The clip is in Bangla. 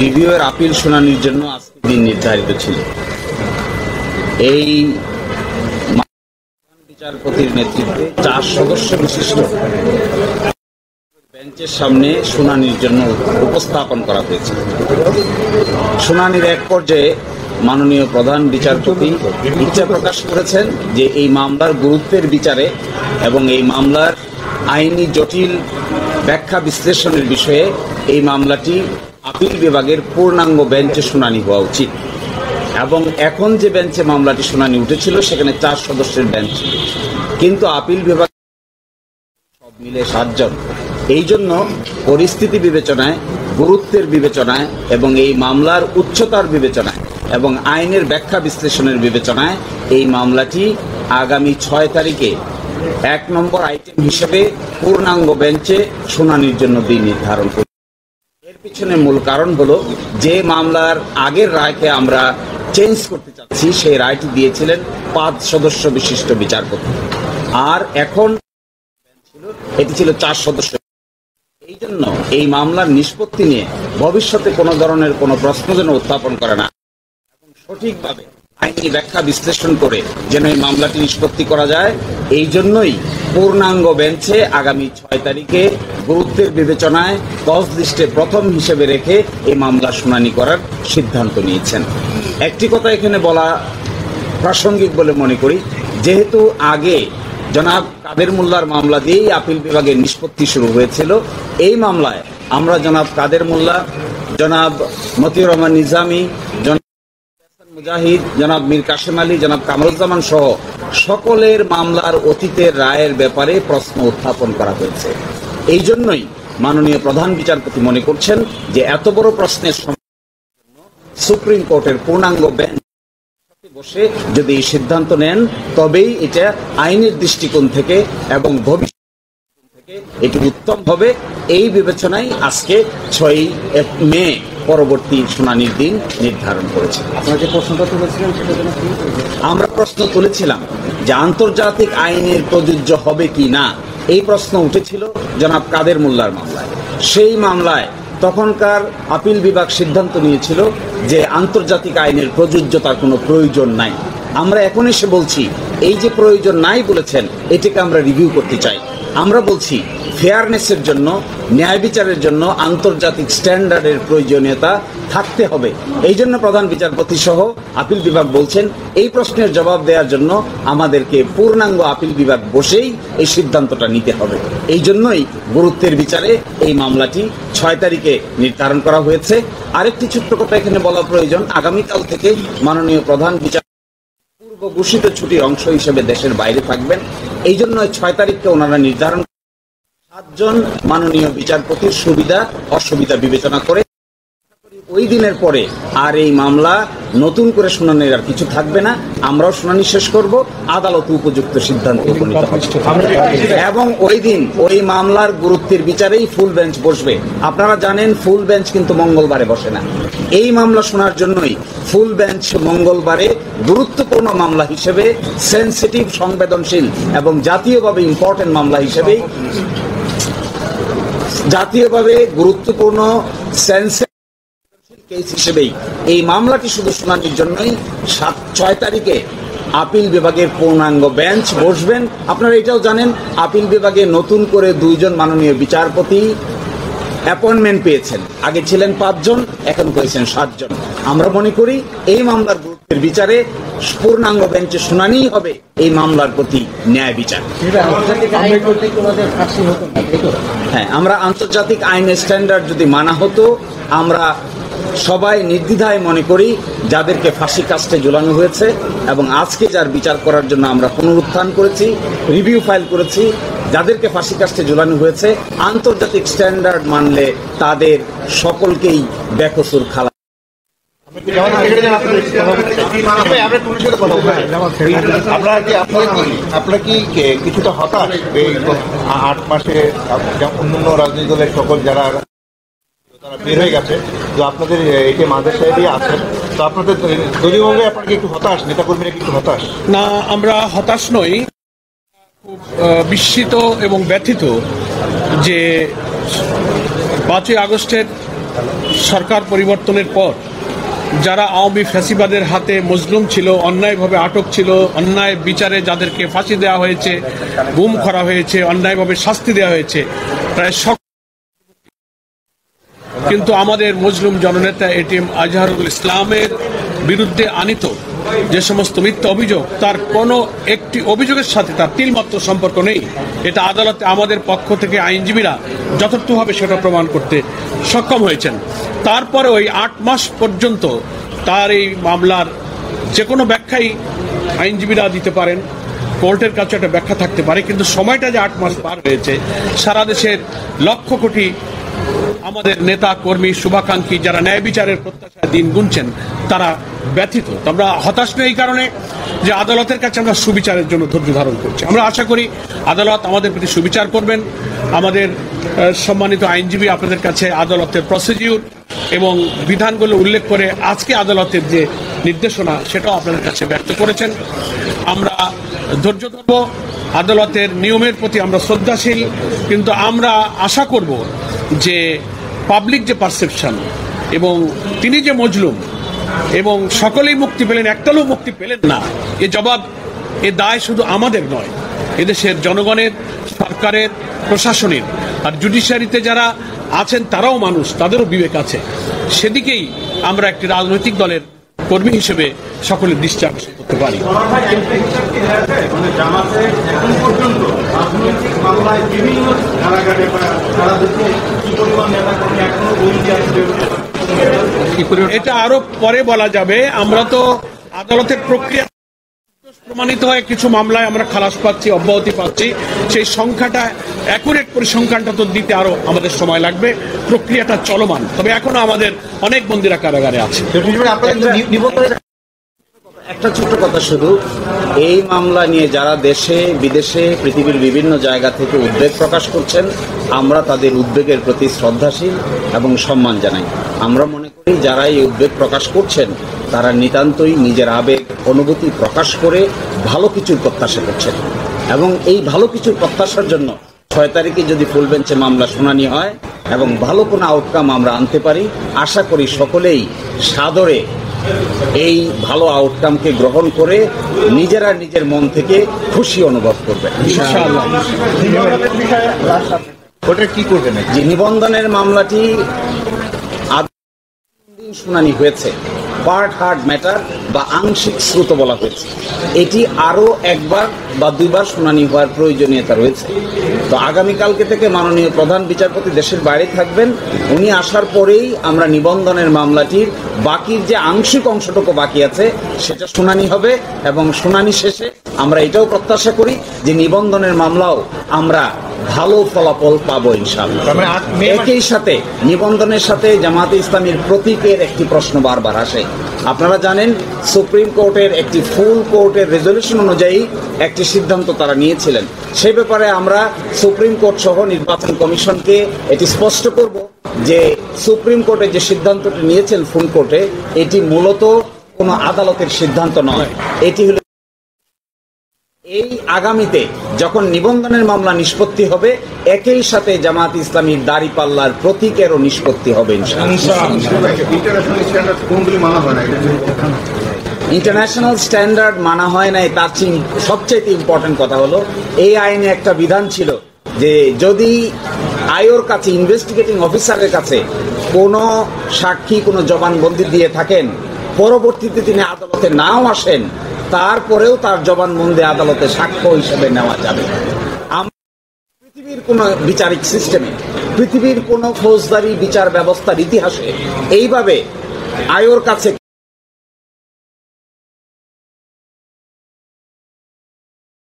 রিভিউয়ের আপিল শুনানির জন্য আজকে দিন নির্ধারিত ছিল। এই বিচারপতির নেতৃত্বে 4 সদস্য বিশিষ্ট বেঞ্চের সামনে শুনানির জন্য উপস্থাপন করা হয়েছে। শুনানির এক পর্যায়ে মাননীয় প্রধান বিচারপতি ইচ্ছা প্রকাশ করেছেন যে এই মামলার গুরুত্বের বিচারে এবং এই মামলার আইনি জটিল ব্যাখ্যা বিশ্লেষণের বিষয়ে এই মামলাটি আপিল বিভাগের পূর্ণাঙ্গ বেঞ্চে শুনানি হওয়া উচিত। এবং এখন যে বেঞ্চে মামলাটি শুনানি উঠেছিল সেখানে 4 সদস্যের বেঞ্চ, কিন্তু আপিল বিভাগ সব মিলে 7 জন। এই জন্য পরিস্থিতি বিবেচনায়, গুরুত্বের বিবেচনায় এবং এই মামলার উচ্চতার বিবেচনায় এবং আইনের ব্যাখ্যা বিশ্লেষণের বিবেচনায় এই মামলাটি আগামী 6 তারিখে 1 নম্বর আইটেম হিসেবে পূর্ণাঙ্গ বেঞ্চে শুনানির জন্য দিন নির্ধারণ করি। এর পিছনে মূল কারণ হলো যে মামলার আগের রায়কে আমরা চেঞ্জ করতে চাচ্ছি, সেই রায়টি দিয়েছিলেন 5 সদস্য বিশিষ্ট বিচারপতি, আর এখন এটি ছিল 4 সদস্য। এই জন্য এই মামলার নিষ্পত্তি নিয়ে ভবিষ্যতে কোনো ধরনের কোনো প্রশ্ন যেন উত্থাপন করে না এবং সঠিকভাবে আইনি ব্যাখ্যা বিশ্লেষণ করে যেন এই মামলাটি নিষ্পত্তি করা যায়, এই জন্যই পূর্ণাঙ্গ বেঞ্চে আগামী 6 তারিখে গুরুত্বের বিবেচনায় 10 লিস্টে প্রথম হিসেবে রেখে এই মামলা শুনানি করার সিদ্ধান্ত নিয়েছেন। একটি কথা এখানে বলা প্রাসঙ্গিক বলে মনে করি, যেহেতু আগে জনাব কাদের মোল্লার মামলা দিয়েই আপিল বিভাগের নিষ্পত্তি শুরু হয়েছিল, এই মামলায় আমরা জনাব কাদের মোল্লা, জনাব মতিউর রহমান নিজামী, জনাব মুজাহিদ, জনাব মীর কাশেম আলী, জনাব কামরুজ্জামান সহ সকলের মামলার অতীতের রায়ের ব্যাপারে প্রশ্ন উত্থাপন করা হয়েছে। এই জন্যই মাননীয় প্রধান বিচারপতি মনে করছেন যে এত বড় প্রশ্নের সুপ্রিম কোর্টের পূর্ণাঙ্গ বেঞ্চ বসে যদি এই সিদ্ধান্ত নেন, তবেই এটা আইনের দৃষ্টিকোণ থেকে এবং ভবিষ্যৎ থেকে এটি উত্তম হবে। এই বিবেচনায় আজকে 6 মে পরবর্তী শুনানির দিন নির্ধারণ করেছে। আপনারা যে প্রশ্নটা তুলেছিলেন সেটা আমরা প্রশ্ন তুলেছিলাম যে আন্তর্জাতিক আইনের প্রযোজ্য হবে কি না, এই প্রশ্ন উঠেছিল জনাব কাদের মোল্লার মামলায়। সেই মামলায় তখনকার আপিল বিভাগ সিদ্ধান্ত নিয়েছিল যে আন্তর্জাতিক আইনের প্রযোজ্যতার কোনো প্রয়োজন নাই। আমরা এখন এসে বলছি এই যে প্রয়োজন নাই বলেছেন, এটাকে আমরা রিভিউ করতে চাই। আমরা বলছি ফেয়ারনেসের জন্য, ন্যায় বিচারের জন্য আন্তর্জাতিক স্ট্যান্ডার্ডের প্রয়োজনীয়তা থাকতে হবে। এই জন্য প্রধান বিচারপতি সহ আপিল বিভাগ বলছেন এই প্রশ্নের জবাব দেওয়ার জন্য আমাদেরকে পূর্ণাঙ্গ আপিল বিভাগ বসেই এই সিদ্ধান্তটা নিতে হবে। এই জন্যই গুরুত্বের বিচারে এই মামলাটি 6 তারিখে নির্ধারণ করা হয়েছে। আরেকটি ছোট্ট কথা এখানে বলা প্রয়োজন, আগামীকাল থেকে মাননীয় প্রধান বিচারপতি পূর্ব ঘোষিত ছুটির অংশ হিসেবে দেশের বাইরে থাকবেন। এই জন্য 6 তারিখকে ওনারা নির্ধারণ 7 জন মাননীয় বিচারপতির সুবিধা অসুবিধা বিবেচনা করে ওই দিনের পরে আর এই মামলা নতুন করে শুনানির আর কিছু থাকবে না। আমরাও শুনানি শেষ করব, আদালত উপযুক্ত সিদ্ধান্ত উপনীত হবে এবং ওই দিন ওই মামলার গুরুত্বের বিচারেই ফুল বেঞ্চ বসবে। আপনারা জানেন ফুল বেঞ্চ কিন্তু মঙ্গলবারে বসে না। এই মামলা শোনার জন্যই ফুল বেঞ্চ মঙ্গলবারে গুরুত্বপূর্ণ মামলা হিসেবে, সেনসিটিভ, সংবেদনশীল এবং জাতীয়ভাবে ইম্পর্টেন্ট মামলা হিসেবেই, জাতীয়ভাবে গুরুত্বপূর্ণ কেস হিসেবেই এই মামলাটি শুধু শুনানির জন্যই 6 তারিখে আপিল বিভাগের পূর্ণাঙ্গ বেঞ্চ বসবেন। আপনারা এটাও জানেন আপিল বিভাগে নতুন করে 2 জন মাননীয় বিচারপতি অ্যাপয়েন্টমেন্ট পেয়েছেন। আগে ছিলেন 5 জন, এখন হয়েছেন 7 জন। আমরা মনে করি এই মামলার গুরুত্বের বিচারে পূর্ণাঙ্গ বেঞ্চে শুনানি হবে এই মামলার প্রতি ন্যায় বিচার। হ্যাঁ, আমরা আন্তর্জাতিক আইনের স্ট্যান্ডার্ড যদি মানা হতো, আমরা সবাই নির্দ্বিধায় মনে করি যাদেরকে ফাঁসি কাস্টে ঝুলানো হয়েছে এবং আজকে যার বিচার করার জন্য আমরা পুনরুত্থান করেছি, রিভিউ ফাইল করেছি, যাদেরকে ফাঁসি কাস্টে ঝুলানো হয়েছে, আন্তর্জাতিক স্ট্যান্ডার্ড মানলে তাদের সকলকেই বেকসুর খালা। আপনারা কি কিছুটা হতাশ এই 8 মাসে অন্যান্য রাজনৈতিক দলের সকল যারা বের হয়ে গেছে, তো আপনাদের এটি মাঝের সাহেবই আছেন, তো আপনাদের দলীয়ভাবে আপনারা কি একটু হতাশ, নেতাকর্মীরা কি একটু হতাশ? না, আমরা হতাশ নই, খুব বিস্মিত এবং ব্যথিত যে 5ই আগস্টের সরকার পরিবর্তনের পর যারা আওয়ামী ফ্যাসিবাদের হাতে মজলুম ছিল, অন্যায়ভাবে আটক ছিল, অন্যায় বিচারে যাদেরকে ফাঁসি দেওয়া হয়েছে, গুম করা হয়েছে, অন্যায়ভাবে শাস্তি দেওয়া হয়েছে, প্রায় কিন্তু আমাদের মজলুম জননেতা এটিএম আজহারুল ইসলামের বিরুদ্ধে আনিত যে সমস্ত মিথ্যা অভিযোগ, তার কোনো একটি অভিযোগের সাথে তার তিলমাত্র সম্পর্ক নেই। এটা আদালতে আমাদের পক্ষ থেকে আইনজীবীরা যথার্থভাবে সেটা প্রমাণ করতে সক্ষম হয়েছেন। তারপরে ওই 8 মাস পর্যন্ত তার এই মামলার যে কোনো ব্যাখ্যাই আইনজীবীরা দিতে পারেন, কোর্টের কাছে একটা ব্যাখ্যা থাকতে পারে, কিন্তু সময়টা যে 8 মাস পার হয়েছে, সারা দেশের লক্ষ কোটি আমাদের নেতা কর্মী শুভাকাঙ্ক্ষী যারা ন্যায় বিচারের প্রত্যাশায় দিন গুনছেন, তারা ব্যথিত। আমরা হতাশ নই এই কারণে যে আদালতের কাছে আমরা সুবিচারের জন্য ধৈর্য ধারণ করছি। আমরা আশা করি আদালত আমাদের প্রতি সুবিচার করবেন। আমাদের সম্মানিত আইনজীবী আপনাদের কাছে আদালতের প্রসিডিউর এবং বিধানগুলো উল্লেখ করে আজকে আদালতের যে নির্দেশনা সেটাও আপনাদের কাছে ব্যক্ত করেছেন। আমরা ধৈর্য ধরব, আদালতের নিয়মের প্রতি আমরা শ্রদ্ধাশীল, কিন্তু আমরা আশা করব যে পাবলিক যে পারসেপশন এবং তিনি যে মজলুম এবং সকলেই মুক্তি পেলেন, একটা লোক মুক্তি পেলেন না, এ জবাব, এ দায় শুধু আমাদের নয়, এদেশের জনগণের, সরকারের, প্রশাসনের। আর জুডিশিয়ারিতে যারা আছেন তারাও মানুষ, তাদেরও বিবেক আছে। সেদিকেই আমরা একটি রাজনৈতিক দলের কর্মী হিসেবে সকলের দৃষ্টি আকর্ষণ করতে পারি। এটা আরো পরে বলা যাবে। আমরা তো আদালতের প্রক্রিয়া প্রমাণিত হয় কিছু মামলায় আমরা খালাস পাচ্ছি, অব্যাহতি পাচ্ছি। সেই সংখ্যাটা অ্যাকুরেট পরিসংখ্যানটা তো দিতে আরো আমাদের সময় লাগবে। প্রক্রিয়াটা চলমান, তবে এখনো আমাদের অনেক বন্দীরা কারাগারে আছে। একটা ছোট কথা শুধু, এই মামলা নিয়ে যারা দেশে বিদেশে পৃথিবীর বিভিন্ন জায়গা থেকে উদ্বেগ প্রকাশ করছেন, আমরা তাদের উদ্বেগের প্রতি শ্রদ্ধাশীল এবং সম্মান জানাই। আমরা মনে করি যারা এই উদ্বেগ প্রকাশ করছেন তারা নিতান্তই নিজের আবেগ অনুভূতি প্রকাশ করে ভালো কিছুর প্রত্যাশা করছেন, এবং এই ভালো কিছুর প্রত্যাশার জন্য 6 তারিখে যদি ফুল বেঞ্চে মামলা শুনানি হয় এবং ভালো কোনো আউটকাম আমরা আনতে পারি, আশা করি সকলেই সাদরে এই ভালো আউটকামকে গ্রহণ করে নিজেরা নিজের মন থেকে খুশি অনুভব করবে। ওটা কি করবেন? যে নিবন্ধনের মামলাটি শুনানি হয়েছে, পার্ট হার্ড ম্যাটার বা আংশিক শ্রুত বলা হয়েছে। এটি আরো একবার বা 2বার শুনানি হওয়ার প্রয়োজনীয়তা রয়েছে। তো আগামীকালকে থেকে মাননীয় প্রধান বিচারপতি দেশের বাইরে থাকবেন। উনি আসার পরেই আমরা নিবন্ধনের মামলাটির বাকির যে আংশিক অংশটুকু বাকি আছে সেটা শুনানি হবে, এবং শুনানি শেষে আমরা এটাও প্রত্যাশা করি যে নিবন্ধনের মামলাও আমরা ভালো ফলাফল পাবো ইনশাআল্লাহ। একই সাথে নিবন্ধনের সাথে জামাতে ইসলামীর প্রতীকের একটি প্রশ্ন বারবার আসে। আপনারা জানেন সুপ্রিম কোর্টের একটি ফুল কোর্টের রেজলিউশন অনুযায়ী একটি সিদ্ধান্ত তারা নিয়েছিলেন। সেই ব্যাপারে আমরা সুপ্রিম কোর্ট সহ নির্বাচন কমিশনকে এটি স্পষ্ট করব যে সুপ্রিম কোর্টের যে সিদ্ধান্তটি নিয়েছেন ফুল কোর্টে, এটি মূলত কোনো আদালতের সিদ্ধান্ত নয়। এটি হল এই আগামীতে যখন নিবন্ধনের মামলা নিষ্পত্তি হবে, একই সাথে জামাত ইসলামীর দাড়িপাল্লার প্রতীকেরও নিষ্পত্তি হবে ইন্টারন্যাশনাল স্ট্যান্ডার্ড মানা হয় নাই। তার সবচেয়ে ইম্পর্টেন্ট কথা হলো এই আইনে একটা বিধান ছিল যে যদি আয়োর কাছে, ইনভেস্টিগেটিং অফিসারের কাছে কোনো সাক্ষী কোনো জবানবন্দি দিয়ে থাকেন, পরবর্তীতে তিনি আদালতে নাও আসেন, তারপরেও তার জবানবন্দি আদালতে সাক্ষ্য হিসেবে নেওয়া যাবে। পৃথিবীর কোন বিচারিক সিস্টেমে, পৃথিবীর কোন ফৌজদারি বিচার ব্যবস্থার ইতিহাসে এইভাবে আয়োর কাছে